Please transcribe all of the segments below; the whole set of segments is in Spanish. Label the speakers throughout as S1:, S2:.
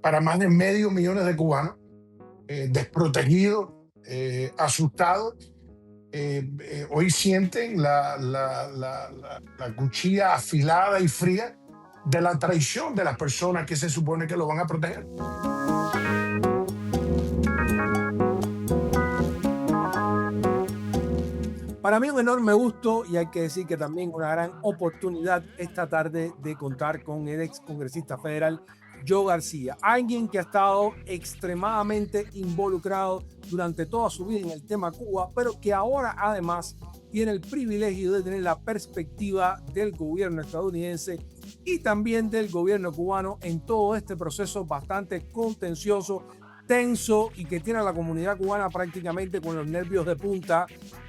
S1: para más de medio millón de cubanos, desprotegidos, asustados. Hoy sienten la cuchilla afilada y fría de la traición de las personas que se supone que lo van a proteger.
S2: Para mí un enorme gusto y hay que decir que también una gran oportunidad esta tarde de contar con el ex congresista federal Joe García, alguien que ha estado extremadamente involucrado durante toda su vida en el tema Cuba, pero que ahora además tiene el privilegio de tener la perspectiva del gobierno estadounidense y también del gobierno cubano en todo este proceso bastante contencioso, tenso y que tiene a la comunidad cubana prácticamente con los nervios de punta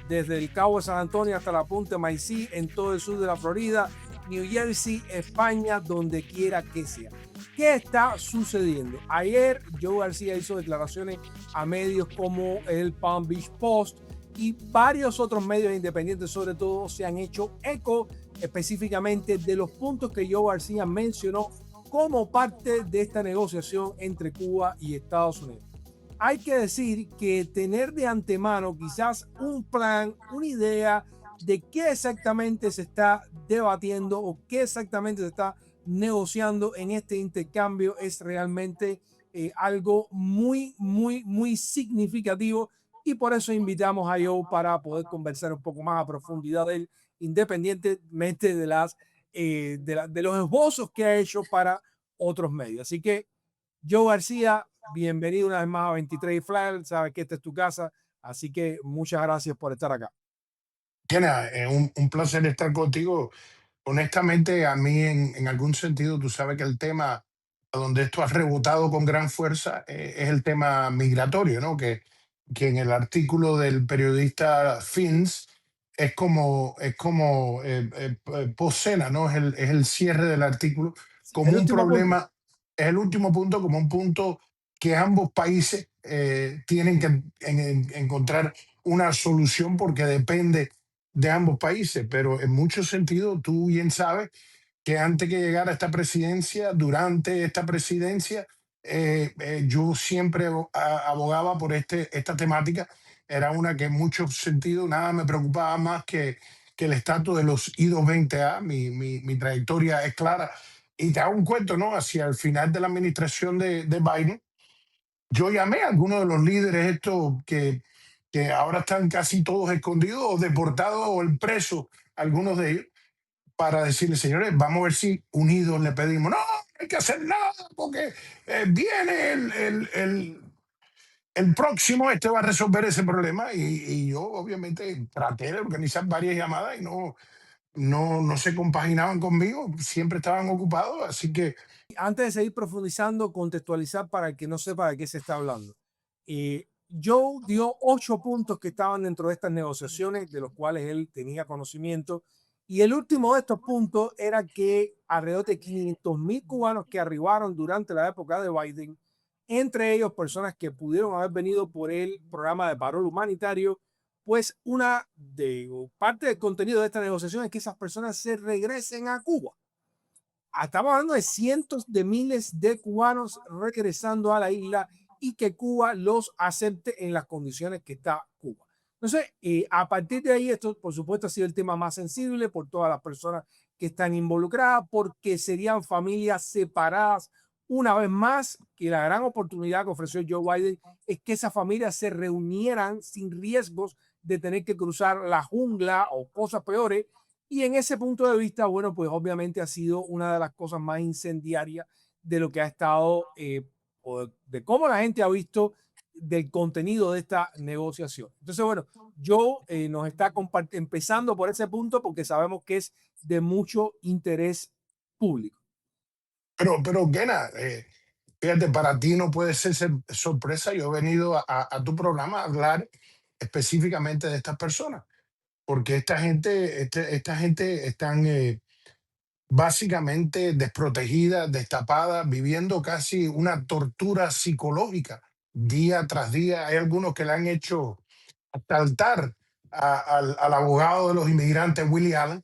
S2: desde el Cabo de San Antonio hasta la punta de Maicí, en todo el sur de la Florida, New Jersey, España, donde quiera que sea. ¿Qué está sucediendo? Ayer Joe García hizo declaraciones a medios como el Palm Beach Post y varios otros medios independientes, sobre todo, se han hecho eco específicamente de los puntos que Joe García mencionó como parte de esta negociación entre Cuba y Estados Unidos. Hay que decir que tener de antemano quizás un plan, una idea de qué exactamente se está debatiendo o qué exactamente se está negociando en este intercambio es realmente algo muy significativo y por eso invitamos a Joe para poder conversar un poco más a profundidad de él, independientemente de los esbozos que ha hecho para otros medios. Así que Joe García, bienvenido una vez más a 23 Flag, sabes que esta es tu casa, así que muchas gracias por estar acá.
S1: Kena, un placer estar contigo. Honestamente, a mí en algún sentido, tú sabes que el tema a donde esto ha rebotado con gran fuerza es el tema migratorio, ¿no? Que en el artículo del periodista Fins es como poscena, ¿no? Es el cierre del artículo
S2: El
S1: como un
S2: último punto.
S1: problema, es el último punto, como un punto que ambos países tienen que encontrar una solución porque depende de ambos países, pero en muchos sentidos tú bien sabes que antes que llegara esta presidencia, durante esta presidencia, yo siempre abogaba por esta temática. Era una que en muchos sentidos nada me preocupaba más que el estatus de los I-220A. Mi trayectoria es clara. Y te hago un cuento, ¿no? Hacia el final de la administración de Biden, yo llamé a algunos de los líderes estos que ahora están casi todos escondidos o deportados o en preso, algunos de ellos, para decirles, señores, vamos a ver si unidos le pedimos, no, no hay que hacer nada porque viene el próximo, este va a resolver ese problema. Y yo obviamente traté de organizar varias llamadas y no se compaginaban conmigo, siempre estaban ocupados, así que
S2: Antes de seguir profundizando, contextualizar para el que no sepa de qué se está hablando. Joe dio 8 puntos que estaban dentro de estas negociaciones, de los cuales él tenía conocimiento. Y el último de estos puntos era que alrededor de 500,000 cubanos que arribaron durante la época de Biden, entre ellos personas que pudieron haber venido por el programa de paro humanitario, pues una de parte del contenido de esta negociación es que esas personas se regresen a Cuba. Estamos hablando de cientos de miles de cubanos regresando a la isla y que Cuba los acepte en las condiciones que está Cuba. Entonces, a partir de ahí, esto por supuesto ha sido el tema más sensible por todas las personas que están involucradas, porque serían familias separadas una vez más, que la gran oportunidad que ofreció Joe Biden es que esas familias se reunieran sin riesgos de tener que cruzar la jungla o cosas peores y en ese punto de vista, bueno, pues obviamente ha sido una de las cosas más incendiarias de lo que ha estado, o de cómo la gente ha visto del contenido de esta negociación. Entonces, bueno, yo nos está empezando por ese punto porque sabemos que es de mucho interés público.
S1: pero Gena, fíjate, para ti no puede ser sorpresa. Yo he venido a tu programa a hablar específicamente de estas personas, porque esta gente están básicamente desprotegida, destapada, viviendo casi una tortura psicológica día tras día. Hay algunos que le han hecho saltar al abogado de los inmigrantes, Willie Allen.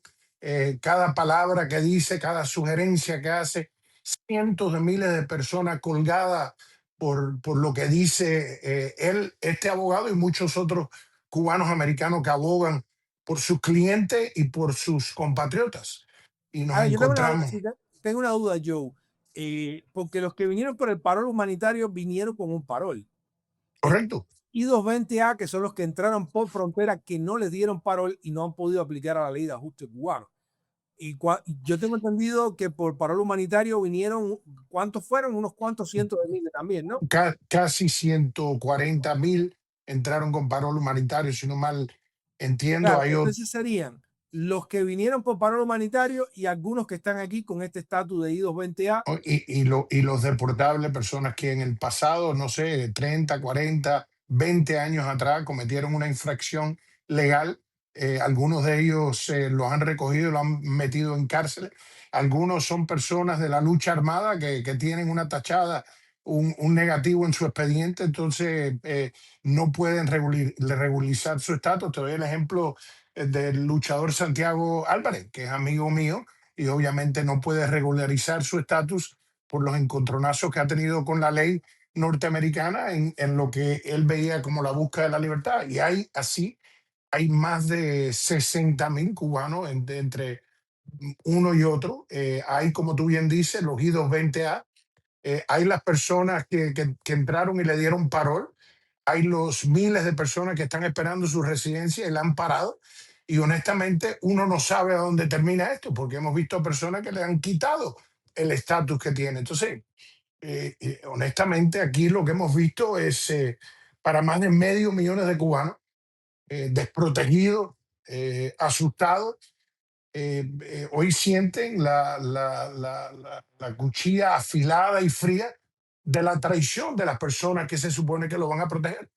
S1: Cada palabra que dice, cada sugerencia que hace, cientos de miles de personas colgadas por lo que dice él, este abogado y muchos otros cubanos americanos que abogan por sus clientes y por sus compatriotas. Y nos
S2: A ver, yo tengo
S1: encontramos,
S2: tengo una duda, Joe, porque los que vinieron por el parol humanitario vinieron con un parol. El
S1: correcto,
S2: I-220A, que son los que entraron por frontera, que no les dieron parol y no han podido aplicar a la ley de ajuste cubano. Yo tengo entendido que por parol humanitario vinieron, ¿cuántos fueron? Unos cuantos cientos de miles también, ¿no?
S1: casi 140.000 entraron con parol humanitario, si no mal entiendo.
S2: Claro,
S1: Hay
S2: entonces serían los que vinieron por parol humanitario y algunos que están aquí con este estatus de I-220A.
S1: y los deportables, personas que en el pasado, no sé, 30, 40, 20 años atrás cometieron una infracción legal. Algunos de ellos los han recogido, lo han metido en cárcel. Algunos son personas de la lucha armada que tienen una tachada, un negativo en su expediente, entonces no pueden regularizar su estatus. Te doy el ejemplo del luchador Santiago Álvarez, que es amigo mío y obviamente no puede regularizar su estatus por los encontronazos que ha tenido con la ley norteamericana en lo que él veía como la búsqueda de la libertad. Y hay así, hay más de 60.000 cubanos entre uno y otro. Hay, como tú bien dices, los I-220A, hay las personas que entraron y le dieron parol, hay los miles de personas que están esperando su residencia y la han parado. Y honestamente, uno no sabe a dónde termina esto, porque hemos visto personas que le han quitado el estatus que tiene. Entonces, honestamente, aquí lo que hemos visto es para más de medio millón de cubanos desprotegidos, asustados, hoy sienten la cuchilla afilada y fría de la traición de las personas que se supone que lo van a proteger,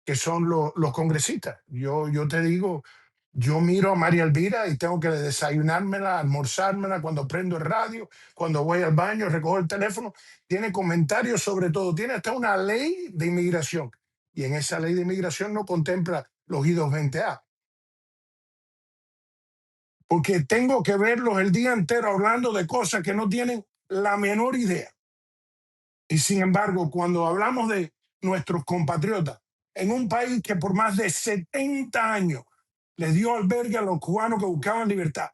S1: que son los congresistas. Yo te digo, yo miro a María Elvira y tengo que desayunármela, almorzármela cuando prendo el radio, cuando voy al baño, recojo el teléfono. Tiene comentarios sobre todo, tiene hasta una ley de inmigración. Y en esa ley de inmigración no contempla los I-220A, porque tengo que verlos el día entero hablando de cosas que no tienen la menor idea. Y sin embargo, cuando hablamos de nuestros compatriotas, en un país que por más de 70 años les dio albergue a los cubanos que buscaban libertad,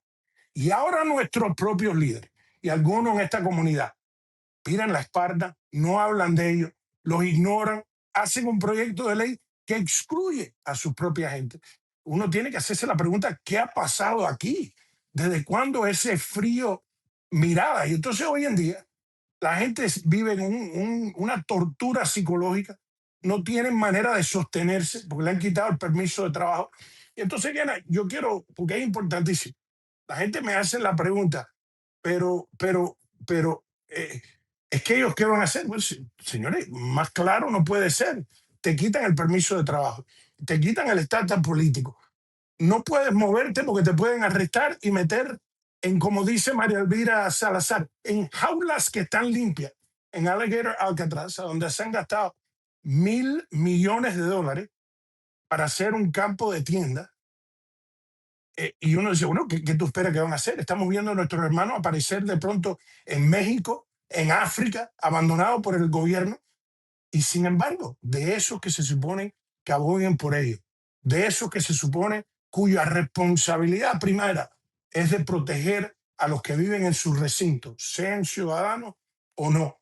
S1: y ahora nuestros propios líderes y algunos en esta comunidad miran la espalda, no hablan de ellos, los ignoran, hacen un proyecto de ley que excluye a su propia gente. Uno tiene que hacerse la pregunta, ¿qué ha pasado aquí? ¿Desde cuándo ese frío mirada? Y entonces hoy en día la gente vive en una tortura psicológica, no tienen manera de sostenerse porque le han quitado el permiso de trabajo. Y entonces, Diana, yo quiero, porque es importantísimo, la gente me hace la pregunta, pero, es que ellos qué van a hacer. Pues, señores, más claro no puede ser. Te quitan el permiso de trabajo, te quitan el estatus político. No puedes moverte porque te pueden arrestar y meter en, como dice María Elvira Salazar, en jaulas que están limpias, en Alligator Alcatraz, a donde se han gastado $1.000 millones para hacer un campo de tienda. Y uno dice, bueno, ¿qué tú esperas que van a hacer? Estamos viendo a nuestros hermanos aparecer de pronto en México, en África, abandonados por el gobierno. Y sin embargo, de esos que se supone que abogan por ello, de esos que se supone cuya responsabilidad primera es de proteger a los que viven en sus recintos, sean ciudadanos o no.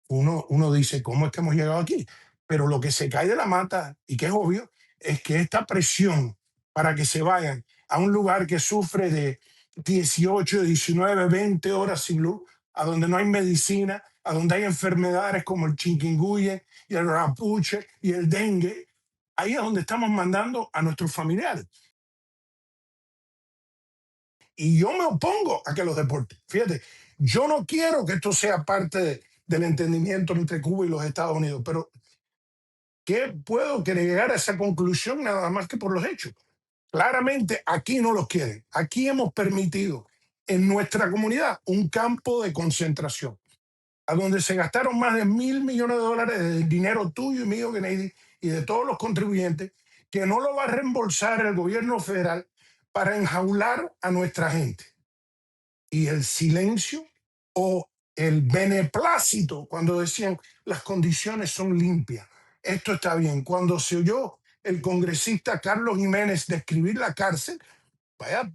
S1: Uno dice, ¿cómo es que hemos llegado aquí? Pero lo que se cae de la mata, y que es obvio, es que esta presión para que se vayan a un lugar que sufre de 18, 19, 20 horas sin luz, a donde no hay medicina, a donde hay enfermedades como el chikungunya y el rapuche y el dengue, ahí es donde estamos mandando a nuestros familiares. Y yo me opongo a que los deporten. Fíjate, yo no quiero que esto sea parte del entendimiento entre Cuba y los Estados Unidos, pero ¿qué puedo que llegar a esa conclusión nada más que por los hechos? Claramente aquí no los quieren. Aquí hemos permitido en nuestra comunidad un campo de concentración a donde se gastaron más de $1.000 millones de dinero tuyo y mío, Kennedy, y de todos los contribuyentes, que no lo va a reembolsar el gobierno federal para enjaular a nuestra gente. Y el silencio o el beneplácito cuando decían las condiciones son limpias, esto está bien. Cuando se oyó el congresista Carlos Jiménez describir la cárcel, vaya,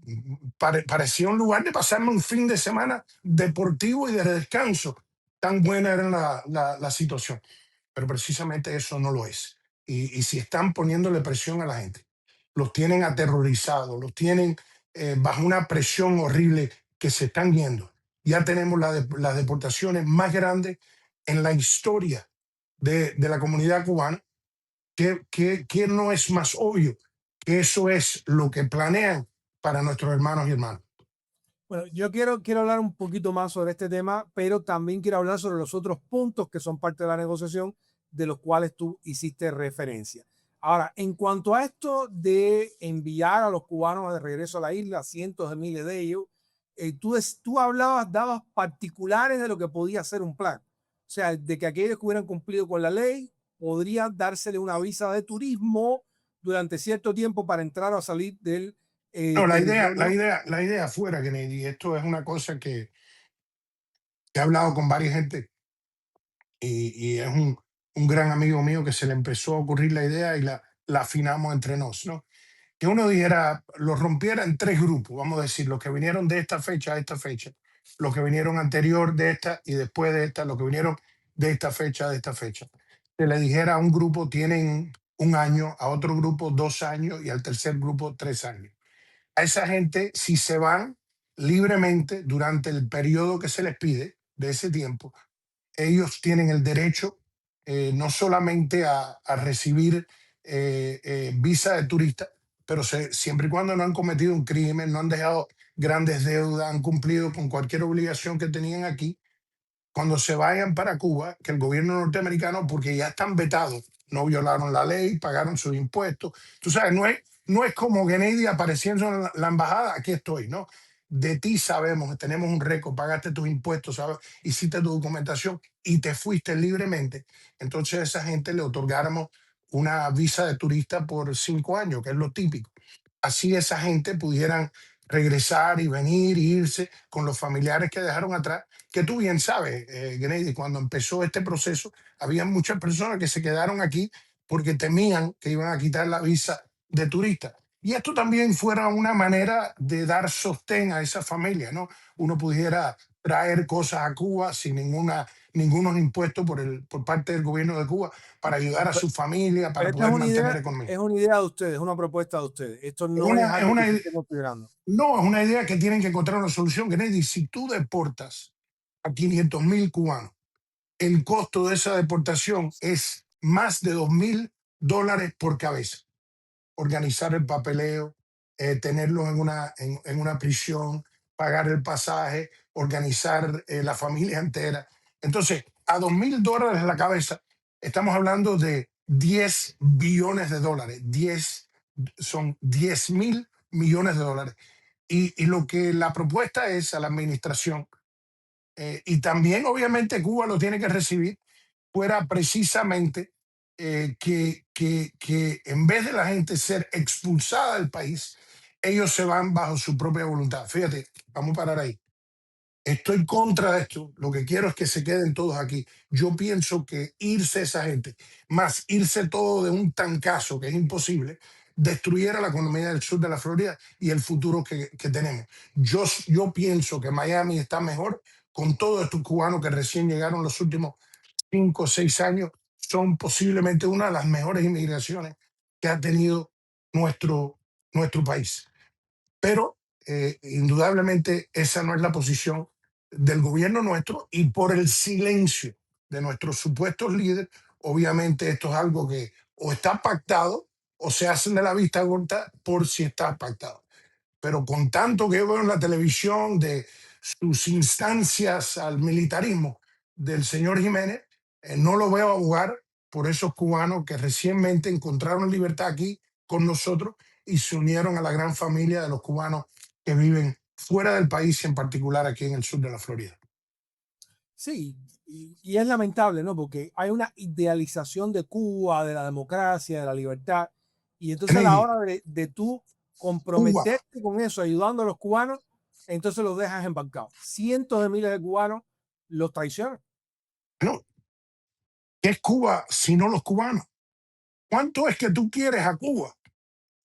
S1: parecía un lugar de pasarme un fin de semana deportivo y de descanso. Tan buena era la situación. Pero precisamente eso no lo es. Y si están poniéndole presión a la gente, los tienen aterrorizados, los tienen bajo una presión horrible que se están yendo. Ya tenemos las deportaciones más grandes en la historia de la comunidad cubana, que no es más obvio que eso es lo que planean para nuestros hermanos y hermanas.
S2: Bueno, yo quiero hablar un poquito más sobre este tema, pero también quiero hablar sobre los otros puntos que son parte de la negociación, de los cuales tú hiciste referencia. Ahora, en cuanto a esto de enviar a los cubanos de regreso a la isla, cientos de miles de ellos, tú hablabas, dabas particulares de lo que podía ser un plan. O sea, de que aquellos que hubieran cumplido con la ley podrían dársele una visa de turismo durante cierto tiempo para entrar o salir del
S1: No,
S2: territorio.
S1: la idea fuera, Kennedy, esto es una cosa que he hablado con varias gente y es un gran amigo mío que se le empezó a ocurrir la idea y la afinamos entre nos, ¿no? Que uno dijera, lo rompiera en tres grupos, vamos a decir, los que vinieron de esta fecha a esta fecha, los que vinieron anterior de esta y después de esta, los que vinieron de esta fecha a esta fecha. Se le dijera a un grupo tienen un año, a otro grupo 2 años y al tercer grupo 3 años. A esa gente, si se van libremente durante el periodo que se les pide de ese tiempo, ellos tienen el derecho no solamente a recibir visa de turista, pero siempre y cuando no han cometido un crimen, no han dejado grandes deudas, han cumplido con cualquier obligación que tenían aquí, cuando se vayan para Cuba, que el gobierno norteamericano, porque ya están vetados, no violaron la ley, pagaron sus impuestos. Tú sabes, no es como Kennedy apareciendo en la embajada, aquí estoy, ¿no? De ti sabemos, tenemos un récord, pagaste tus impuestos, ¿sabes? Hiciste tu documentación y te fuiste libremente. Entonces a esa gente le otorgáramos una visa de turista por 5 años, que es lo típico. Así esa gente pudieran regresar y venir e irse con los familiares que dejaron atrás, que tú bien sabes, Grady, cuando empezó este proceso, había muchas personas que se quedaron aquí porque temían que iban a quitar la visa de turista. Y esto también fuera una manera de dar sostén a esa familia, ¿no? Uno pudiera traer cosas a Cuba sin ningunos impuestos por parte del gobierno de Cuba para ayudar a su familia, para
S2: Pero esta
S1: poder mantener economía.
S2: es una idea de ustedes, es una propuesta de ustedes. Esto
S1: Es
S2: no es
S1: una, es
S2: algo que
S1: una,
S2: se esté considerando.
S1: no, es una idea que tienen que encontrar una solución, Kennedy. Si tú deportas a 500.000 cubanos, el costo de esa deportación es más de $2.000 por cabeza. Organizar el papeleo, tenerlos en una prisión, pagar el pasaje, organizar la familia entera. Entonces, a $2.000 la cabeza, estamos hablando de $10 billones. Son 10.000 millones de dólares. Y lo que la propuesta es a la administración, y también obviamente Cuba lo tiene que recibir, fuera precisamente que en vez de la gente ser expulsada del país, ellos se van bajo su propia voluntad. Fíjate, vamos a parar ahí. Estoy contra de esto. Lo que quiero es que se queden todos aquí. Yo pienso que irse esa gente, más irse todo de un tancazo, que es imposible, destruyera la economía del sur de la Florida y el futuro que tenemos. Yo pienso que Miami está mejor con todos estos cubanos que recién llegaron los últimos 5 o 6 años. Son posiblemente una de las mejores inmigraciones que ha tenido nuestro país. Pero indudablemente esa no es la posición del gobierno nuestro, y por el silencio de nuestros supuestos líderes, obviamente esto es algo que o está pactado o se hacen de la vista corta por si está pactado. Pero con tanto que yo veo en la televisión de sus instancias al militarismo del señor Jiménez, no lo veo abogar por esos cubanos que recientemente encontraron libertad aquí con nosotros y se unieron a la gran familia de los cubanos que viven fuera del país y en particular aquí en el sur de la Florida.
S2: Sí, y es lamentable, ¿no? Porque hay una idealización de Cuba, de la democracia, de la libertad, y entonces a la
S1: Kennedy,
S2: hora de tú
S1: Cuba,
S2: comprometerte con eso, ayudando a los cubanos, entonces los dejas embarcados. Cientos de miles de cubanos los traiciona.
S1: No, ¿qué es Cuba si no los cubanos? ¿Cuánto es que tú quieres a Cuba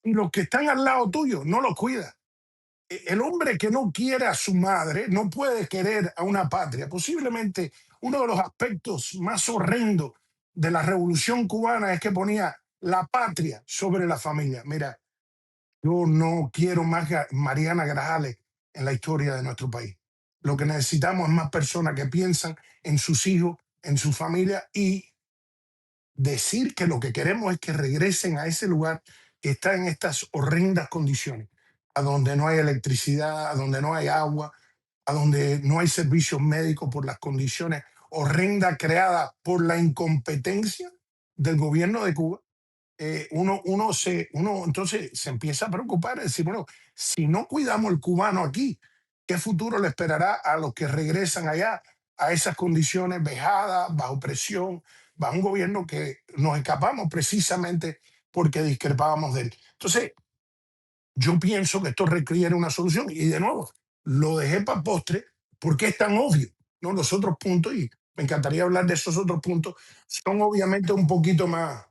S1: y los que están al lado tuyo no los cuidas? El hombre que no quiere a su madre no puede querer a una patria. Posiblemente uno de los aspectos más horrendos de la revolución cubana es que ponía la patria sobre la familia. Mira, yo no quiero más Mariana Grajales en la historia de nuestro país. Lo que necesitamos es más personas que piensan en sus hijos, en su familia, y decir que lo que queremos es que regresen a ese lugar que está en estas horrendas condiciones, a donde no hay electricidad, a donde no hay agua, a donde no hay servicios médicos por las condiciones horrendas creadas por la incompetencia del gobierno de Cuba. Uno entonces se empieza a preocupar, es decir, bueno, si no cuidamos el cubano aquí, ¿qué futuro le esperará a los que regresan allá a esas condiciones vejadas, bajo presión, bajo un gobierno que nos escapamos precisamente porque discrepábamos de él? Entonces, yo pienso que esto requiere una solución y de nuevo, lo dejé para postre porque es tan obvio, ¿no? Los otros puntos, y me encantaría hablar de esos otros puntos, son obviamente un poquito más.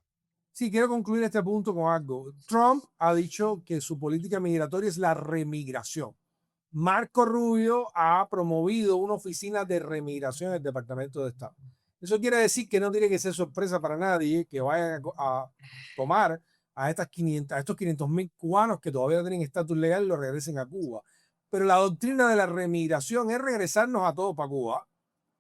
S2: Sí, quiero concluir este punto con algo. Trump ha dicho que su política migratoria es la remigración. Marco Rubio ha promovido una oficina de remigración en el Departamento de Estado. Eso quiere decir que no tiene que ser sorpresa para nadie que vayan a tomar a, a estos 500.000 cubanos que todavía no tienen estatus legal y los regresen a Cuba. Pero la doctrina de la remigración es regresarnos a todos para Cuba,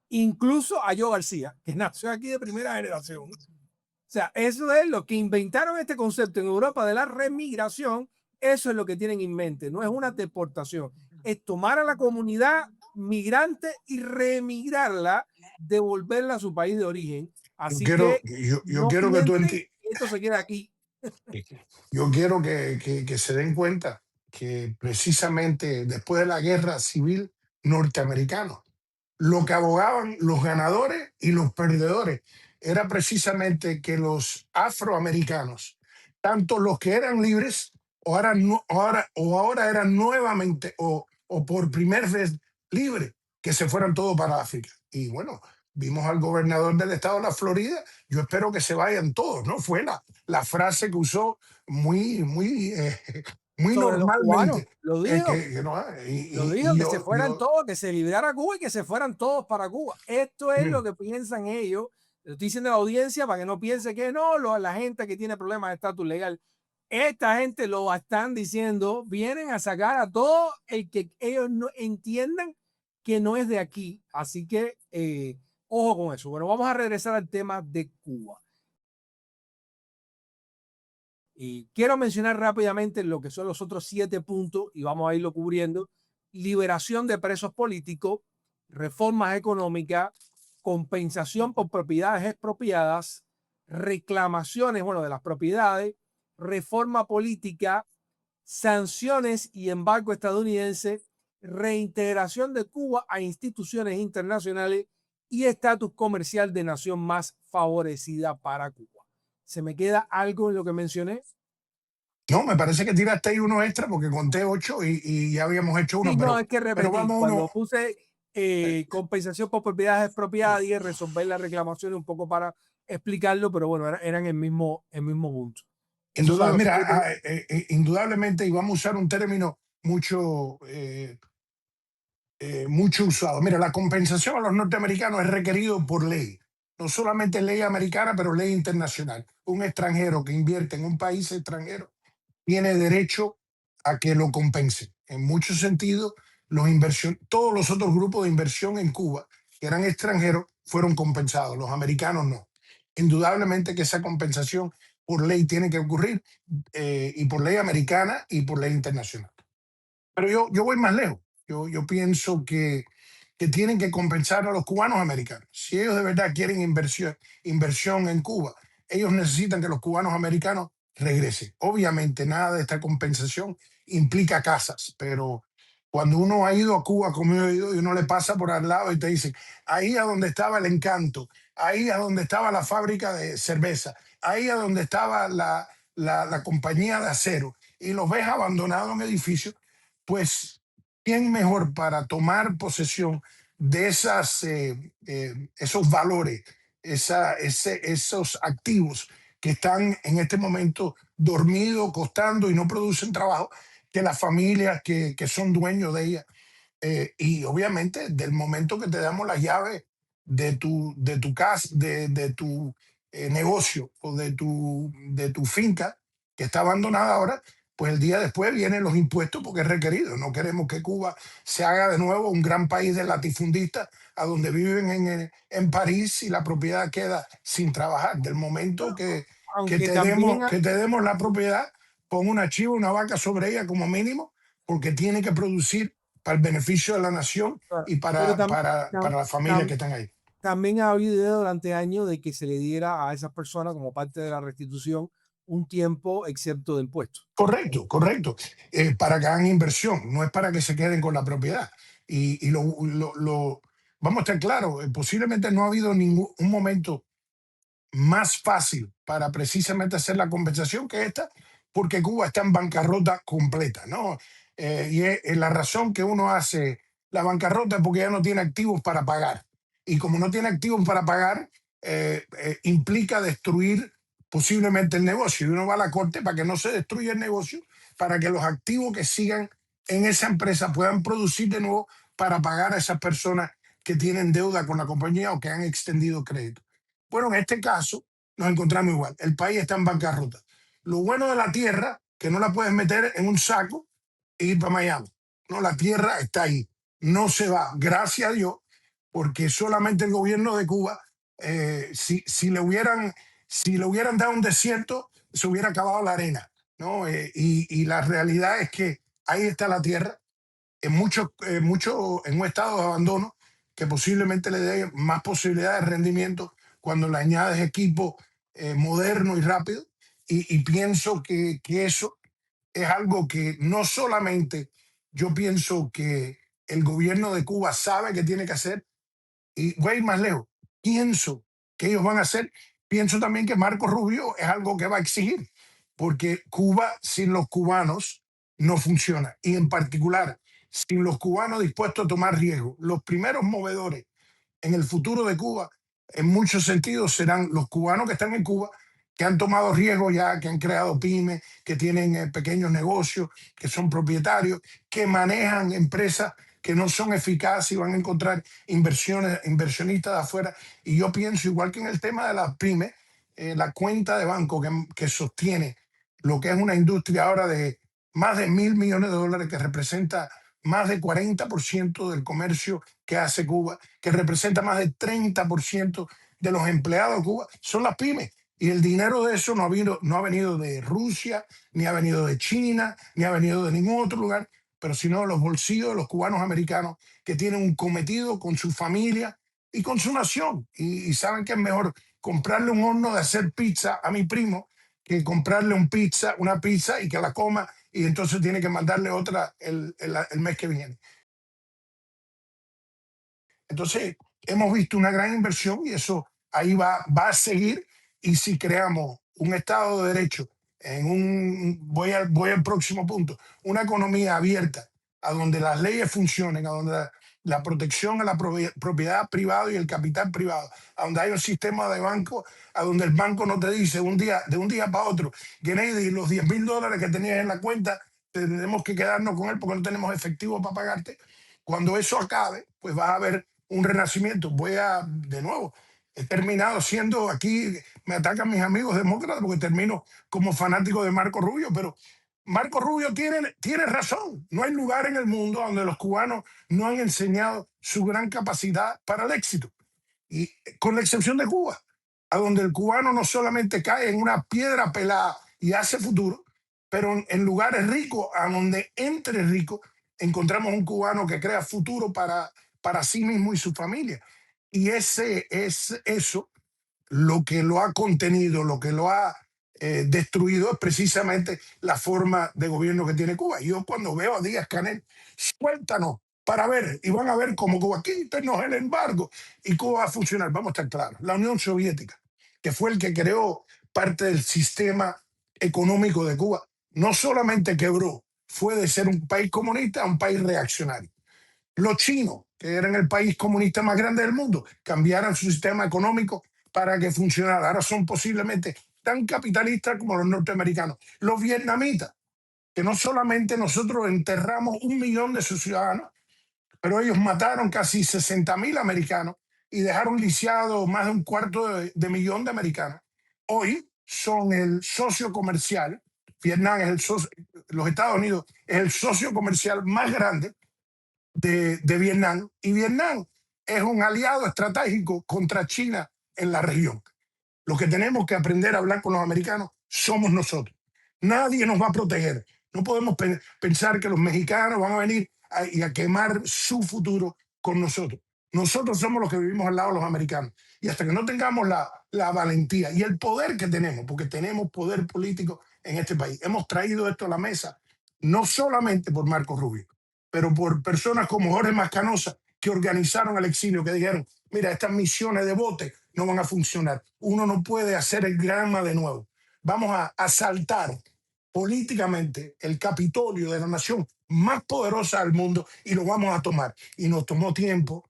S2: incluso a Joe García, que nació aquí de primera generación. O sea, eso es lo que inventaron este concepto en Europa de la remigración. Eso es lo que tienen en mente. No es una deportación, es tomar a la comunidad migrante y remigrarla, devolverla a su país de origen. Así que
S1: Yo
S2: no
S1: quiero que tú
S2: piensen
S1: entiendas.
S2: que esto se queda aquí.
S1: Yo quiero que se den cuenta que precisamente después de la guerra civil norteamericana, lo que abogaban los ganadores y los perdedores era precisamente que los afroamericanos, tanto los que eran libres o ahora eran nuevamente o por primera vez libres, que se fueran todos para África. Y bueno, vimos al gobernador del estado de la Florida, yo espero que se vayan todos, ¿no? Fue la frase que usó muy
S2: Sobre los cubanos,
S1: normalmente.
S2: lo dijo.
S1: Que no,
S2: Lo dijo, que se
S1: yo,
S2: fueran todos, que se liberara Cuba y que se fueran todos para Cuba. Esto es lo
S1: mm,
S2: que piensan ellos. Lo estoy diciendo a la audiencia para que no piense que no, la gente que tiene problemas de estatus legal. Esta gente lo están diciendo, vienen a sacar a todo el que ellos no entiendan que no es de aquí. Así que ojo con eso. Bueno, vamos a regresar al tema de Cuba. Y quiero mencionar rápidamente lo que son los otros 7 puntos y vamos a irlo cubriendo. Liberación de presos políticos, reformas económicas, compensación por propiedades expropiadas, reclamaciones, bueno, de las propiedades, reforma política, sanciones y embargo estadounidense, reintegración de Cuba a instituciones internacionales y estatus comercial de nación más favorecida para Cuba. ¿Se me queda algo en lo que mencioné?
S1: no, me parece que tiraste ahí uno extra porque conté 8 y ya habíamos hecho uno,
S2: Sí, no, es que
S1: pero
S2: repetí.
S1: vamos uno.
S2: Cuando puse compensación por propiedades expropiadas y resolver las reclamaciones un poco para explicarlo, pero bueno, eran el mismo punto. Esos son los
S1: Mira,
S2: 7.
S1: indudablemente, y vamos a usar un término mucho usado. Mira, la compensación a los norteamericanos es requerido por ley, no solamente ley americana, pero ley internacional. Un extranjero que invierte en un país extranjero tiene derecho a que lo compensen. En muchos sentidos, todos los otros grupos de inversión en Cuba, que eran extranjeros, fueron compensados, los americanos no. Indudablemente que esa compensación por ley tiene que ocurrir, y por ley americana y por ley internacional. Pero yo voy más lejos. Yo pienso que tienen que compensar a los cubanos americanos. Si ellos de verdad quieren inversión en Cuba, ellos necesitan que los cubanos americanos regresen. Obviamente, nada de esta compensación implica casas, pero cuando uno ha ido a Cuba, como yo he ido, y uno le pasa por al lado y te dice, ahí a donde estaba el Encanto, ahí a donde estaba la fábrica de cerveza, ahí a donde estaba la compañía de acero, y los ves abandonados en edificios, pues, ¿quién mejor para tomar posesión de esos valores, esos activos que están en este momento dormidos, costando y no producen trabajo, que las familias que son dueños de ellas y obviamente, del momento que te damos las llaves de tu casa, de tu negocio o de tu finca que está abandonada ahora, pues el día después vienen los impuestos porque es requerido. No queremos que Cuba se haga de nuevo un gran país de latifundistas a donde viven en París y la propiedad queda sin trabajar. Del momento
S2: Bueno, aunque también,
S1: que te demos la propiedad, pon una chiva, una vaca sobre ella como mínimo, porque tiene que producir para el beneficio de la nación y
S2: pero
S1: para las familias que
S2: tam-
S1: están ahí.
S2: también ha habido idea durante años de que se le diera a esas personas como parte de la restitución un tiempo excepto de impuestos.
S1: Correcto, correcto. Para que hagan inversión, no es para que se queden con la propiedad. Y vamos a estar claros, posiblemente no ha habido ningún un momento más fácil para precisamente hacer la compensación que esta, porque Cuba está en bancarrota completa, ¿no? Y es la razón que uno hace la bancarrota es porque ya no tiene activos para pagar. Y como no tiene activos para pagar, implica destruir posiblemente el negocio. Y uno va a la corte para que no se destruya el negocio, para que los activos que sigan en esa empresa puedan producir de nuevo para pagar a esas personas que tienen deuda con la compañía o que han extendido crédito. Bueno, en este caso nos encontramos igual. El país está en bancarrota. Lo bueno de la tierra, que no la puedes meter en un saco e ir para Miami. No, la tierra está ahí. No se va. Gracias a Dios, porque solamente el gobierno de Cuba, si le hubieran dado un desierto, se hubiera acabado la arena. ¿No? Y la realidad es que ahí está la tierra en un estado de abandono que posiblemente le dé más posibilidades de rendimiento cuando le añades equipo moderno y rápido. Y pienso que eso es algo que no solamente yo pienso que el gobierno de Cuba sabe que tiene que hacer, y voy a ir más lejos, pienso que ellos van a hacer, pienso también que Marco Rubio es algo que va a exigir, porque Cuba sin los cubanos no funciona. Y en particular, sin los cubanos dispuestos a tomar riesgo, los primeros movedores en el futuro de Cuba, en muchos sentidos, serán los cubanos que están en Cuba, que han tomado riesgo ya, que han creado pymes, que tienen pequeños negocios, que son propietarios, que manejan empresas que no son eficaces y van a encontrar inversionistas de afuera. Y yo pienso, igual que en el tema de las pymes, la cuenta de banco que sostiene lo que es una industria ahora de más de $1.000 millones, que representa más de 40% del comercio que hace Cuba, que representa más del 30% de los empleados de Cuba, son las pymes. Y el dinero de eso no ha venido de Rusia, ni ha venido de China, ni ha venido de ningún otro lugar, pero sino de los bolsillos de los cubanos americanos que tienen un cometido con su familia y con su nación. Y saben que es mejor comprarle un horno de hacer pizza a mi primo que comprarle una pizza y que la coma y entonces tiene que mandarle otra el mes que viene. Entonces, hemos visto una gran inversión y eso ahí va a seguir. Y si creamos un Estado de Derecho, voy al próximo punto, una economía abierta, a donde las leyes funcionen, a donde la protección a la propiedad privada y el capital privado, a donde hay un sistema de banco, a donde el banco no te dice de un día para otro, Kennedy, los $10.000 que tenías en la cuenta, tenemos que quedarnos con él porque no tenemos efectivo para pagarte. Cuando eso acabe, pues va a haber un renacimiento. De nuevo, he terminado siendo aquí, me atacan mis amigos demócratas porque termino como fanático de Marco Rubio, pero Marco Rubio tiene razón. No hay lugar en el mundo donde los cubanos no han enseñado su gran capacidad para el éxito. Y con la excepción de Cuba, a donde el cubano no solamente cae en una piedra pelada y hace futuro, pero en lugares ricos, a donde entre ricos, encontramos un cubano que crea futuro para sí mismo y su familia. Y ese es eso lo que lo ha contenido, lo que lo ha destruido es precisamente la forma de gobierno que tiene Cuba. Y yo cuando veo a Díaz Canel, suéltanos para ver, y van a ver cómo Cuba, quítenos el embargo, y Cuba va a funcionar. Vamos a estar claros. La Unión Soviética, que fue el que creó parte del sistema económico de Cuba, no solamente quebró, fue de ser un país comunista a un país reaccionario. Los chinos, que eran el país comunista más grande del mundo, cambiaran su sistema económico para que funcionara. Ahora son posiblemente tan capitalistas como los norteamericanos. Los vietnamitas, que no solamente nosotros enterramos 1 millón de sus ciudadanos, pero ellos mataron casi 60.000 americanos y dejaron lisiados más de un cuarto de millón de americanos. Hoy son el socio comercial, Vietnam es el socio, los Estados Unidos es el socio comercial más grande de Vietnam, y Vietnam es un aliado estratégico contra China en la región. Lo que tenemos que aprender a hablar con los americanos somos nosotros. Nadie nos va a proteger. No podemos pensar que los mexicanos van a venir a quemar su futuro con nosotros. Nosotros somos los que vivimos al lado de los americanos. Y hasta que no tengamos la valentía y el poder que tenemos, porque tenemos poder político en este país, hemos traído esto a la mesa, no solamente por Marco Rubio, pero por personas como Jorge Mascanosa, que organizaron el exilio, que dijeron, mira, estas misiones de bote no van a funcionar. Uno no puede hacer el drama de nuevo. Vamos a asaltar políticamente el Capitolio de la nación más poderosa del mundo y lo vamos a tomar. Y nos tomó tiempo,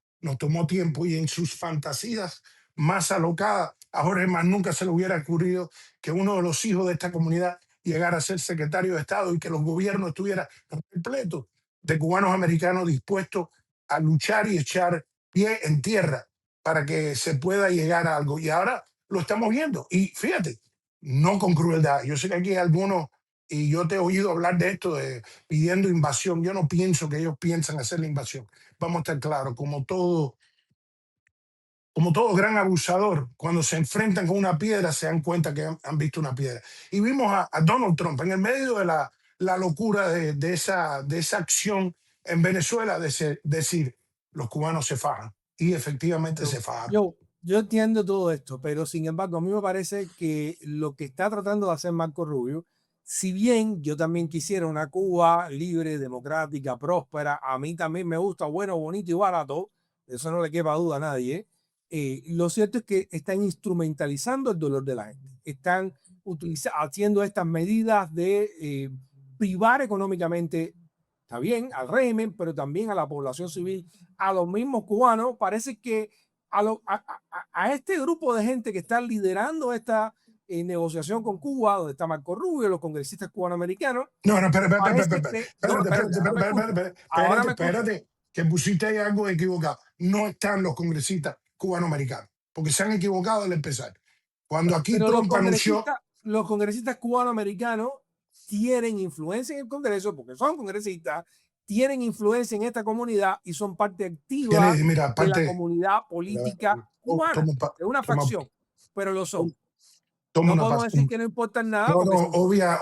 S1: y en sus fantasías más alocadas, a Jorge más nunca se le hubiera ocurrido que uno de los hijos de esta comunidad llegara a ser secretario de Estado y que los gobiernos estuvieran repletos de cubanos americanos dispuestos a luchar y echar pie en tierra para que se pueda llegar a algo. Y ahora lo estamos viendo. Y fíjate, no con crueldad. Yo sé que aquí hay algunos, y yo te he oído hablar de esto, de pidiendo invasión. Yo no pienso que ellos piensan hacer la invasión. Vamos a estar claros, como todo gran abusador, cuando se enfrentan con una piedra se dan cuenta que han visto una piedra. Y vimos a Donald Trump en el medio de la locura de esa acción en Venezuela, decir, los cubanos se fajan. Y efectivamente
S2: Yo,
S1: se fajaron.
S2: yo entiendo todo esto, pero sin embargo, a mí me parece que lo que está tratando de hacer Marco Rubio, si bien yo también quisiera una Cuba libre, democrática, próspera, a mí también me gusta bueno, bonito y barato, eso no le quepa duda a nadie. Lo cierto es que están instrumentalizando el dolor de la gente, están haciendo estas medidas de privar económicamente, está bien, al régimen, pero también a la población civil, a los mismos cubanos. Parece que a este grupo de gente que está liderando esta negociación con Cuba, donde está Marco Rubio, los congresistas cubanoamericanos,
S1: No, no, espérate,
S2: parece que, no, espérate, ahora me escucha, ahora me escucha.
S1: espérate, que pusiste ahí algo equivocado. No están los congresistas cubanoamericanos, porque se han equivocado al empezar. Cuando aquí
S2: Pero
S1: Trump anunció,
S2: los congresistas cubanoamericanos tienen influencia en el Congreso, porque son congresistas, tienen influencia en esta comunidad y son parte activa
S1: Kennedy, mira,
S2: de la
S1: aparte,
S2: comunidad política cubana,
S1: toma,
S2: de una
S1: toma,
S2: facción, pero lo son.
S1: toma
S2: No
S1: una
S2: podemos
S1: paz.
S2: decir que no importan nada
S1: No, no,
S2: porque son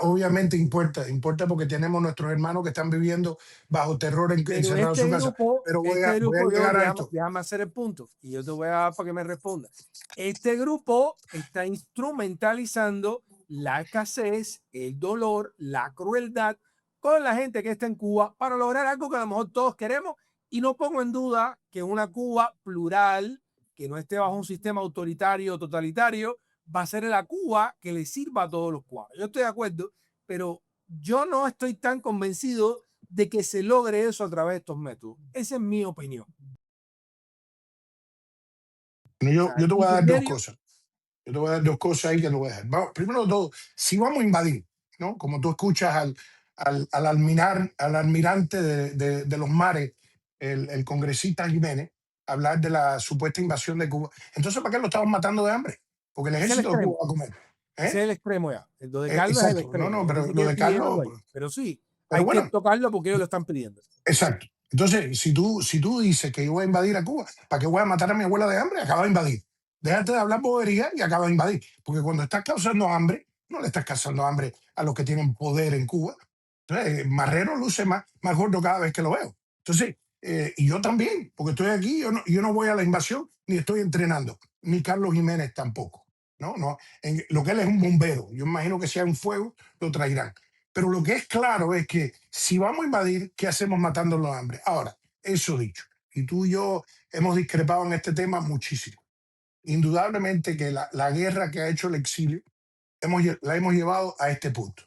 S1: obviamente importa porque tenemos nuestros hermanos que están viviendo bajo terror
S2: pero
S1: encerrados en su casa. Pero voy a llegar a esto.
S2: déjame hacer el punto y yo te voy a dar para que me responda. Este grupo está instrumentalizando la escasez, el dolor, la crueldad con la gente que está en Cuba para lograr algo que a lo mejor todos queremos, y no pongo en duda que una Cuba plural, que no esté bajo un sistema autoritario o totalitario, va a ser la Cuba que le sirva a todos los cubanos. Yo estoy de acuerdo, pero yo no estoy tan convencido de que se logre eso a través de estos métodos. Esa es mi opinión.
S1: Bueno,
S2: O
S1: yo,
S2: sea,
S1: yo te voy
S2: mi
S1: a dar dos
S2: criterio,
S1: cosas. Yo te voy a dar dos cosas ahí que te voy a dejar. Primero de todo, si vamos a invadir, ¿no? Como tú escuchas al almirante de los mares, el congresista Jiménez, hablar de la supuesta invasión de Cuba, entonces ¿para qué lo estamos matando de hambre? Porque el
S2: ese es el
S1: ejército de Cuba
S2: extremo.
S1: va a comer.
S2: Ese
S1: ¿Eh?
S2: es el extremo ya. Lo de Carlos es el
S1: Exacto. No,
S2: extremo.
S1: no,
S2: Yo
S1: pero
S2: pensé
S1: lo
S2: que
S1: de
S2: pidiéndolo
S1: Carlos,
S2: ahí. Pero sí,
S1: pero
S2: hay que
S1: bueno,
S2: tocarlo porque ellos lo están pidiendo.
S1: exacto. Entonces, si tú dices que yo voy a invadir a Cuba, ¿para qué voy a matar a mi abuela de hambre? Acaba de invadir. Déjate de hablar bobería y acaba de invadir. Porque cuando estás causando hambre, no le estás causando hambre a los que tienen poder en Cuba. Entonces, Marrero luce más gordo cada vez que lo veo. Entonces, y yo también, porque estoy aquí, yo no voy a la invasión, ni estoy entrenando, ni Carlos Jiménez tampoco. No, no. Lo que él es un bombero. Yo imagino que si hay un fuego, lo traerán. Pero lo que es claro es que si vamos a invadir, ¿qué hacemos matándolos de hambre? Ahora, eso dicho, y tú y yo hemos discrepado en este tema muchísimo. Indudablemente que la guerra que ha hecho el exilio la hemos llevado a este punto.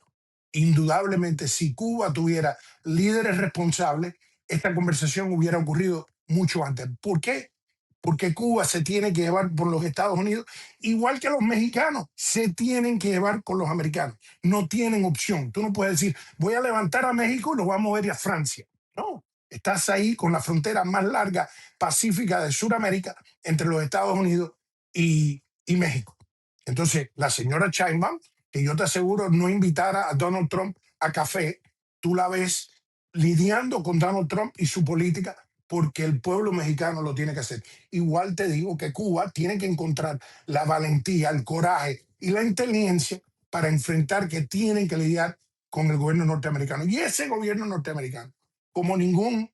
S1: Indudablemente, si Cuba tuviera líderes responsables, esta conversación hubiera ocurrido mucho antes. ¿Por qué? Porque Cuba se tiene que llevar por los Estados Unidos, igual que los mexicanos se tienen que llevar con los americanos. No tienen opción. Tú no puedes decir, voy a levantar a México y lo voy a mover a Francia. No, estás ahí con la frontera más larga pacífica de Sudamérica entre los Estados Unidos y México. Entonces, la señora Sheinbaum, que yo te aseguro no invitara a Donald Trump a café, tú la ves lidiando con Donald Trump y su política porque el pueblo mexicano lo tiene que hacer. Igual te digo que Cuba tiene que encontrar la valentía, el coraje y la inteligencia para enfrentar que tienen que lidiar con el gobierno norteamericano. Y ese gobierno norteamericano, como ningún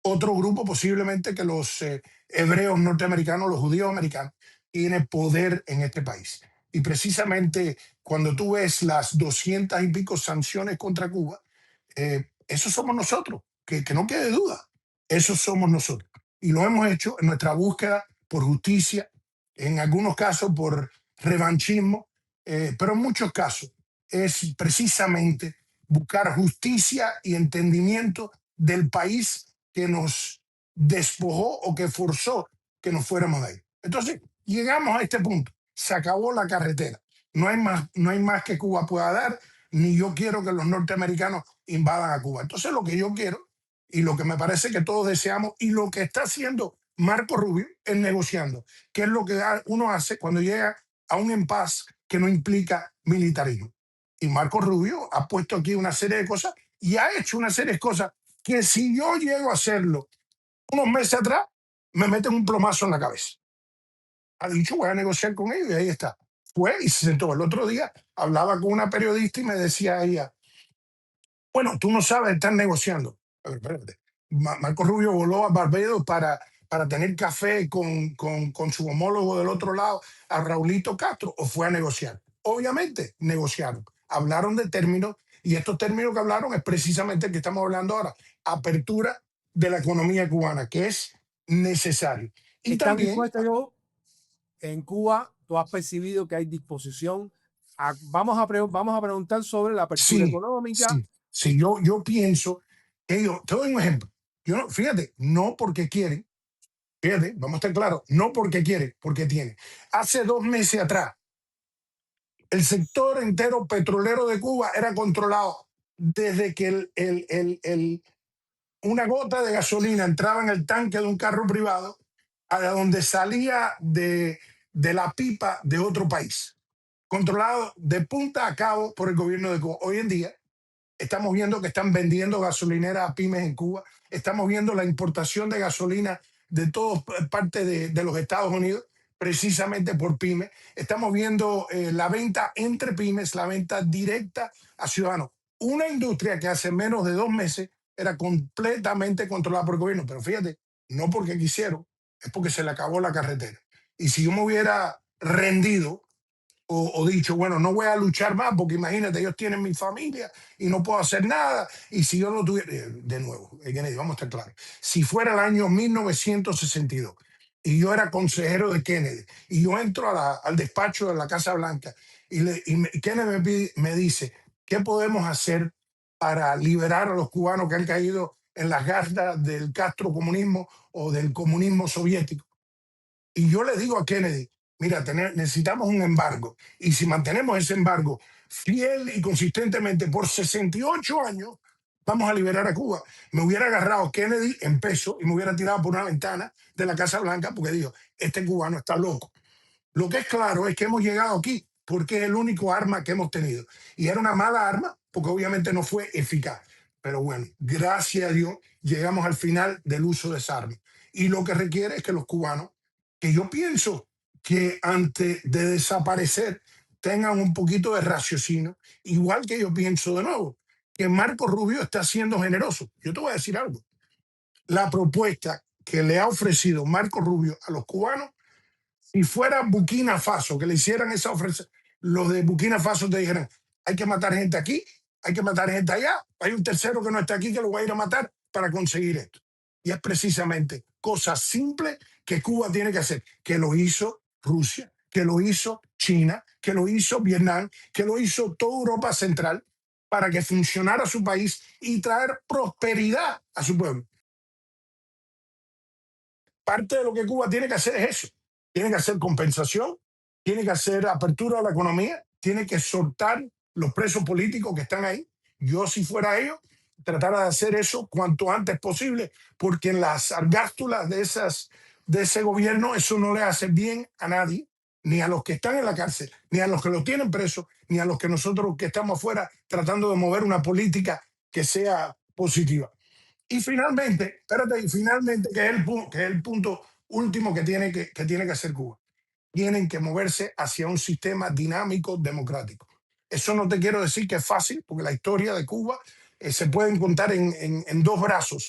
S1: otro grupo, posiblemente que los hebreos norteamericanos, los judíos americanos, tiene poder en este país. Y precisamente cuando tú ves las 200 y pico sanciones contra Cuba, esos somos nosotros, que no quede duda, esos somos nosotros. Y lo hemos hecho en nuestra búsqueda por justicia, en algunos casos por revanchismo, pero en muchos casos es precisamente buscar justicia y entendimiento del país que nos despojó o que forzó que nos fuéramos de ahí. Entonces, llegamos a este punto, se acabó la carretera, no hay más que Cuba pueda dar, ni yo quiero que los norteamericanos invadan a Cuba. Entonces lo que yo quiero y lo que me parece que todos deseamos y lo que está haciendo Marco Rubio es negociando, que es lo que uno hace cuando llega a un impasse que no implica militarismo. Y Marco Rubio ha puesto aquí una serie de cosas y ha hecho una serie de cosas que si yo llego a hacerlo unos meses atrás, me meten un plomazo en la cabeza. Ha dicho, voy a negociar con ellos y ahí está. Fue y se sentó. El otro día hablaba con una periodista y me decía ella, bueno, tú no sabes, están negociando. A ver, espérate. Marco Rubio voló a Barbados para tener café con su homólogo del otro lado, a Raulito Castro, o fue a negociar. Obviamente, negociaron. Hablaron de términos y estos términos que hablaron es precisamente el que estamos hablando ahora, apertura de la economía cubana, que es necesario. Y
S2: ¿Están
S1: también,
S2: dispuestos yo en Cuba? ¿Tú has percibido que hay disposición? Vamos a preguntar sobre la apertura
S1: sí,
S2: económica.
S1: sí, yo pienso que yo, te doy un ejemplo. Yo no, fíjate, no porque quieren. Fíjate, vamos a estar claros, no porque quiere, porque tiene. Hace 2 meses atrás, el sector entero petrolero de Cuba era controlado desde que una gota de gasolina entraba en el tanque de un carro privado a donde salía de la pipa de otro país, controlado de punta a cabo por el gobierno de Cuba. Hoy en día, estamos viendo que están vendiendo gasolineras a pymes en Cuba. Estamos viendo la importación de gasolina de todas partes de los Estados Unidos, precisamente por pymes. Estamos viendo la venta entre pymes, la venta directa a ciudadanos. Una industria que hace menos de 2 meses era completamente controlada por el gobierno. Pero fíjate, no porque quisieron, es porque se le acabó la carretera. Y si yo me hubiera rendido o dicho, bueno, no voy a luchar más porque imagínate, ellos tienen mi familia y no puedo hacer nada. Y si yo no tuviera, de nuevo, Kennedy, vamos a estar claros, si fuera el año 1962 y yo era consejero de Kennedy y yo entro al despacho de la Casa Blanca y Kennedy me dice, ¿qué podemos hacer para liberar a los cubanos que han caído en las garras del castrocomunismo o del comunismo soviético? Y yo le digo a Kennedy, mira, necesitamos un embargo. Y si mantenemos ese embargo fiel y consistentemente por 68 años, vamos a liberar a Cuba. Me hubiera agarrado Kennedy en peso y me hubiera tirado por una ventana de la Casa Blanca porque dijo, este cubano está loco. Lo que es claro es que hemos llegado aquí porque es el único arma que hemos tenido. Y era una mala arma porque obviamente no fue eficaz. Pero bueno, gracias a Dios llegamos al final del uso de esa arma. Y lo que requiere es que los cubanos, que yo pienso que antes de desaparecer tengan un poquito de raciocinio, igual que yo pienso de nuevo, que Marco Rubio está siendo generoso. Yo te voy a decir algo. La propuesta que le ha ofrecido Marco Rubio a los cubanos si fuera Burkina Faso, que le hicieran esa ofrenda, los de Burkina Faso te dijeran, hay que matar gente aquí, hay que matar gente allá, hay un tercero que no está aquí que lo va a ir a matar para conseguir esto. Y es precisamente cosas simples que Cuba tiene que hacer, que lo hizo Rusia, que lo hizo China, que lo hizo Vietnam, que lo hizo toda Europa Central para que funcionara su país y traer prosperidad a su pueblo. parte de lo que Cuba tiene que hacer es eso. Tiene que hacer compensación, tiene que hacer apertura a la economía, tiene que soltar los presos políticos que están ahí. Yo, si fuera ellos, tratara de hacer eso cuanto antes posible, porque en las argástulas de ese gobierno eso no le hace bien a nadie, ni a los que están en la cárcel, ni a los que los tienen presos, ni a los que nosotros que estamos afuera tratando de mover una política que sea positiva. Y finalmente, espérate, y finalmente, que es el punto último que tiene que hacer Cuba. Tienen que moverse hacia un sistema dinámico democrático. Eso no te quiero decir que es fácil, porque la historia de Cuba se pueden contar en dos brazos,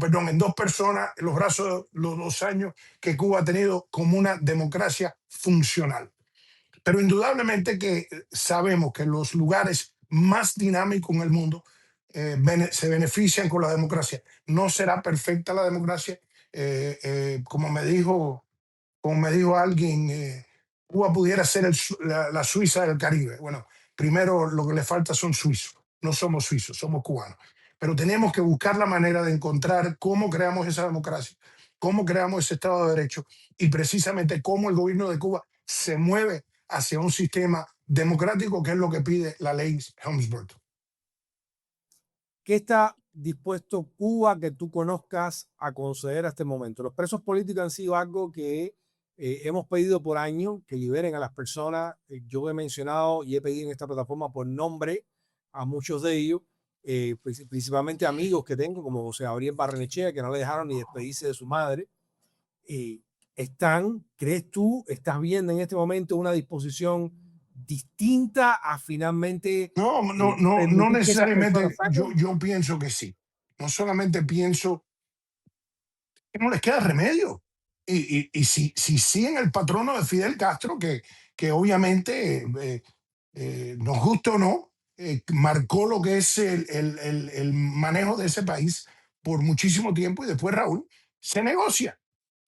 S1: perdón, en dos personas, en los brazos, los 2 años que Cuba ha tenido como una democracia funcional. Pero indudablemente que sabemos que los lugares más dinámicos en el mundo se benefician con la democracia. No será perfecta la democracia, como me dijo alguien, Cuba pudiera ser la Suiza del Caribe. Bueno, primero lo que le falta son suizos. No somos suizos, somos cubanos. Pero tenemos que buscar la manera de encontrar cómo creamos esa democracia, cómo creamos ese Estado de Derecho y precisamente cómo el gobierno de Cuba se mueve hacia un sistema democrático, que es lo que pide la ley Helms-Burton.
S2: ¿Qué está dispuesto Cuba que tú conozcas a conceder a este momento? Los presos políticos han sido algo que hemos pedido por años, que liberen a las personas. Yo he mencionado y he pedido en esta plataforma por nombre a muchos de ellos, principalmente amigos que tengo, como José Gabriel Barrenechea, que no le dejaron ni despedirse de su madre. ¿Crees tú, estás viendo en este momento una disposición distinta a finalmente
S1: No
S2: permitir que esas personas
S1: necesariamente.
S2: salgan?
S1: Yo pienso que sí. No solamente pienso que no les queda remedio. Y si siguen el patrono de Fidel Castro, que obviamente, nos guste o no, marcó lo que es el manejo de ese país por muchísimo tiempo y después Raúl se negocia.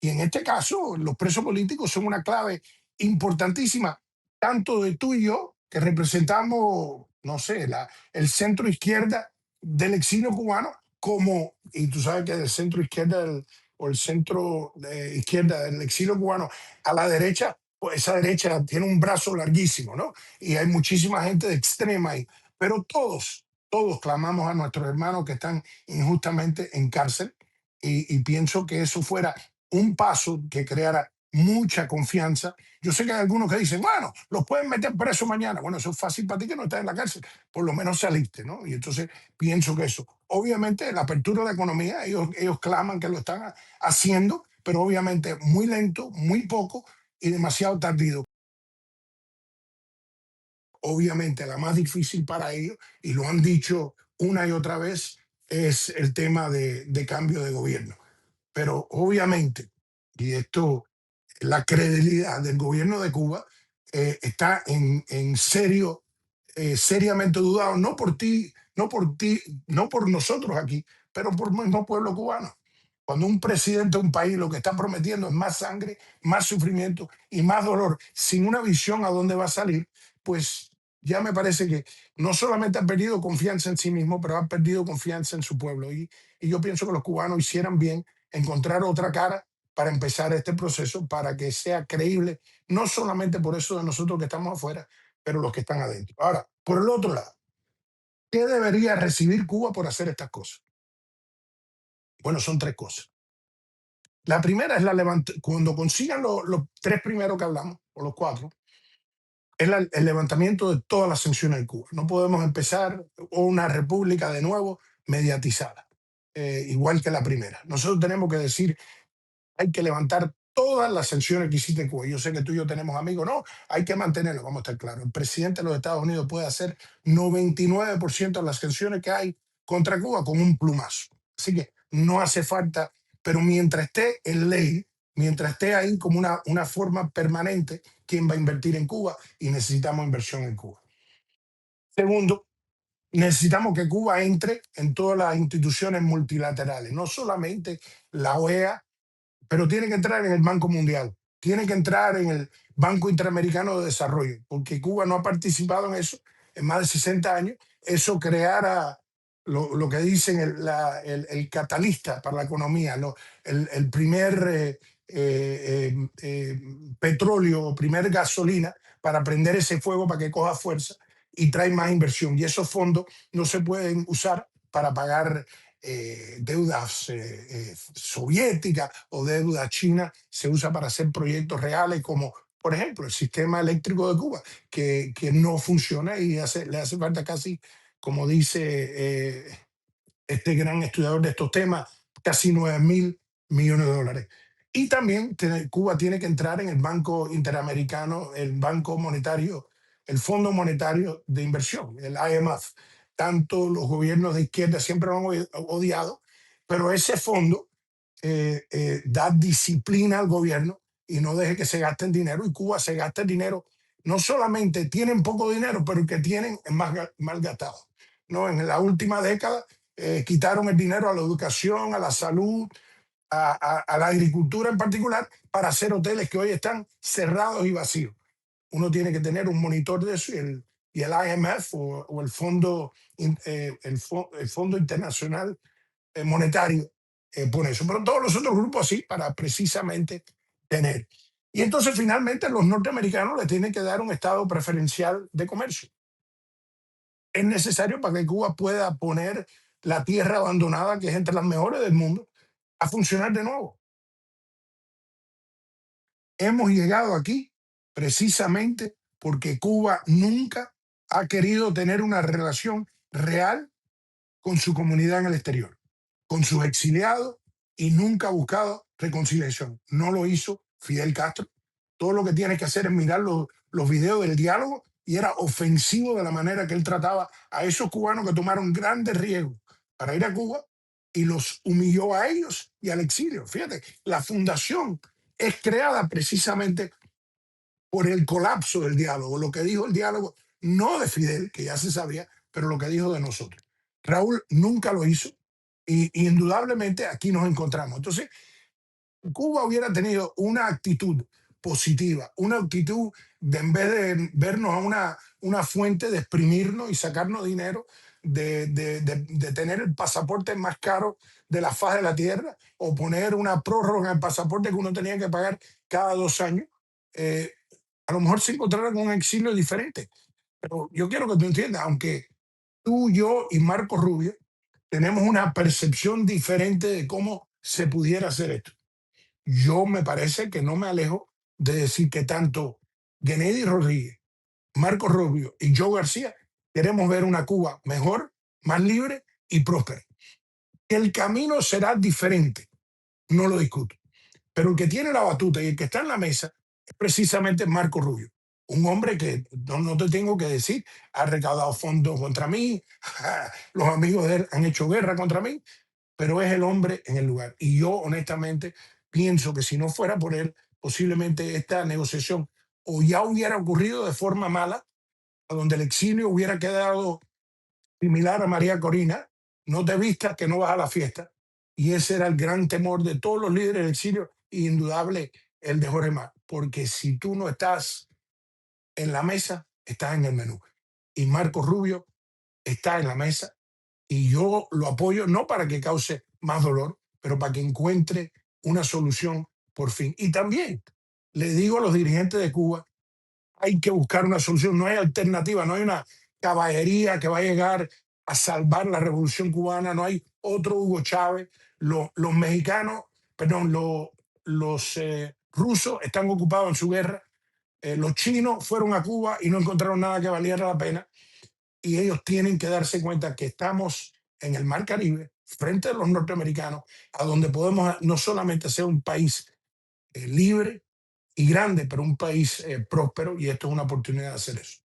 S1: Y en este caso, los presos políticos son una clave importantísima, tanto de tú y yo, que representamos, no sé, el centro izquierda del exilio cubano, como, y tú sabes que del centro izquierda o el centro de izquierda del exilio cubano a la derecha, pues esa derecha tiene un brazo larguísimo, ¿no? Y hay muchísima gente de extrema ahí, pero todos clamamos a nuestros hermanos que están injustamente en cárcel y pienso que eso fuera un paso que creara mucha confianza. Yo sé que hay algunos que dicen, bueno, los pueden meter preso mañana. Bueno, eso es fácil para ti que no estás en la cárcel, por lo menos saliste, ¿no? Y entonces pienso que eso. Obviamente, la apertura de la economía, ellos claman que lo están haciendo, pero obviamente muy lento, muy poco y demasiado tardío. Obviamente, la más difícil para ellos, y lo han dicho una y otra vez, es el tema de cambio de gobierno. Pero obviamente, y esto, la credibilidad del gobierno de Cuba está en serio, seriamente dudado, no por nosotros aquí, pero por el mismo pueblo cubano. Cuando un presidente de un país lo que está prometiendo es más sangre, más sufrimiento y más dolor, sin una visión a dónde va a salir, pues ya me parece que no solamente han perdido confianza en sí mismo, pero han perdido confianza en su pueblo. Y yo pienso que los cubanos hicieran bien encontrar otra cara para empezar este proceso, para que sea creíble, no solamente por eso de nosotros que estamos afuera, pero los que están adentro. Ahora, por el otro lado, ¿qué debería recibir Cuba por hacer estas cosas? Bueno, son tres cosas. La primera es cuando consigan los tres primeros que hablamos, o los cuatro, es el levantamiento de todas las sanciones de Cuba. No podemos empezar una república de nuevo mediatizada, igual que la primera. Nosotros tenemos que decir, hay que levantar todas las sanciones que hiciste en Cuba. Yo sé que tú y yo tenemos amigos, no, hay que mantenerlo, vamos a estar claros. El presidente de los Estados Unidos puede hacer 99% de las sanciones que hay contra Cuba con un plumazo. Así que no hace falta, pero mientras esté en ley, mientras esté ahí como una forma permanente, ¿quién va a invertir en Cuba? Y necesitamos inversión en Cuba. Segundo, necesitamos que Cuba entre en todas las instituciones multilaterales, no solamente la OEA, pero tiene que entrar en el Banco Mundial, tiene que entrar en el Banco Interamericano de Desarrollo, porque Cuba no ha participado en eso en más de 60 años. Eso creara lo que dicen el catalista para la economía, el primer petróleo o primer gasolina para prender ese fuego para que coja fuerza y trae más inversión. Y esos fondos no se pueden usar para pagar deudas soviéticas o deudas chinas, se usa para hacer proyectos reales como, por ejemplo, el sistema eléctrico de Cuba, que no funciona y le hace falta casi, como dice este gran estudiador de estos temas, casi 9.000 millones de dólares. Y también Cuba tiene que entrar en el Banco Interamericano, el Banco Monetario, el Fondo Monetario de Inversión, el IMF. Tanto los gobiernos de izquierda siempre lo han odiado, pero ese fondo da disciplina al gobierno y no deje que se gasten dinero. Y Cuba se gasta el dinero, no solamente tienen poco dinero, pero el que tienen es mal gastado. ¿No? En la última década quitaron el dinero a la educación, a la salud, a la agricultura en particular, para hacer hoteles que hoy están cerrados y vacíos. Uno tiene que tener un monitor de eso y el IMF o el Fondo Internacional Monetario pone eso. Pero todos los otros grupos así para precisamente tener. Y entonces finalmente los norteamericanos le tienen que dar un estado preferencial de comercio. Es necesario para que Cuba pueda poner la tierra abandonada, que es entre las mejores del mundo, a funcionar de nuevo. Hemos llegado aquí precisamente porque Cuba nunca ha querido tener una relación real con su comunidad en el exterior, con sus exiliados, y nunca ha buscado reconciliación. No lo hizo Fidel Castro. Todo lo que tiene que hacer es mirar los videos del diálogo, y era ofensivo de la manera que él trataba a esos cubanos que tomaron grandes riesgos para ir a Cuba y los humilló a ellos y al exilio. Fíjate, la fundación es creada precisamente por el colapso del diálogo, lo que dijo el diálogo, no de Fidel, que ya se sabía, pero lo que dijo de nosotros. Raúl nunca lo hizo y indudablemente aquí nos encontramos. Entonces, Cuba hubiera tenido una actitud positiva, una actitud de, en vez de vernos a una fuente de exprimirnos y sacarnos dinero, de tener el pasaporte más caro de la faz de la tierra, o poner una prórroga en el pasaporte que uno tenía que pagar cada 2 años, eh, a lo mejor se encontraran con un exilio diferente. Pero yo quiero que tú entiendas, aunque tú, yo y Marco Rubio tenemos una percepción diferente de cómo se pudiera hacer esto, yo me parece que no me alejo de decir que tanto Kennedy Rodríguez, Marco Rubio y Joe García queremos ver una Cuba mejor, más libre y próspera. Que el camino será diferente, no lo discuto. Pero el que tiene la batuta y el que está en la mesa es precisamente Marco Rubio. Un hombre que, no te tengo que decir, ha recaudado fondos contra mí, los amigos de él han hecho guerra contra mí, pero es el hombre en el lugar. Y yo honestamente pienso que si no fuera por él, posiblemente esta negociación o ya hubiera ocurrido de forma mala, a donde el exilio hubiera quedado similar a María Corina: no te vistas que no vas a la fiesta. Y ese era el gran temor de todos los líderes del exilio, y indudable el de Jorge Mas, porque si tú no estás en la mesa, estás en el menú. Y Marco Rubio está en la mesa, y yo lo apoyo no para que cause más dolor, pero para que encuentre una solución por fin. Y también le digo a los dirigentes de Cuba, hay que buscar una solución, no hay alternativa, no hay una caballería que va a llegar a salvar la revolución cubana, no hay otro Hugo Chávez. Los mexicanos, perdón, los rusos están ocupados en su guerra, los chinos fueron a Cuba y no encontraron nada que valiera la pena, y ellos tienen que darse cuenta que estamos en el Mar Caribe, frente a los norteamericanos, a donde podemos no solamente ser un país libre y grande, pero un país próspero, y esto es una oportunidad de hacer eso.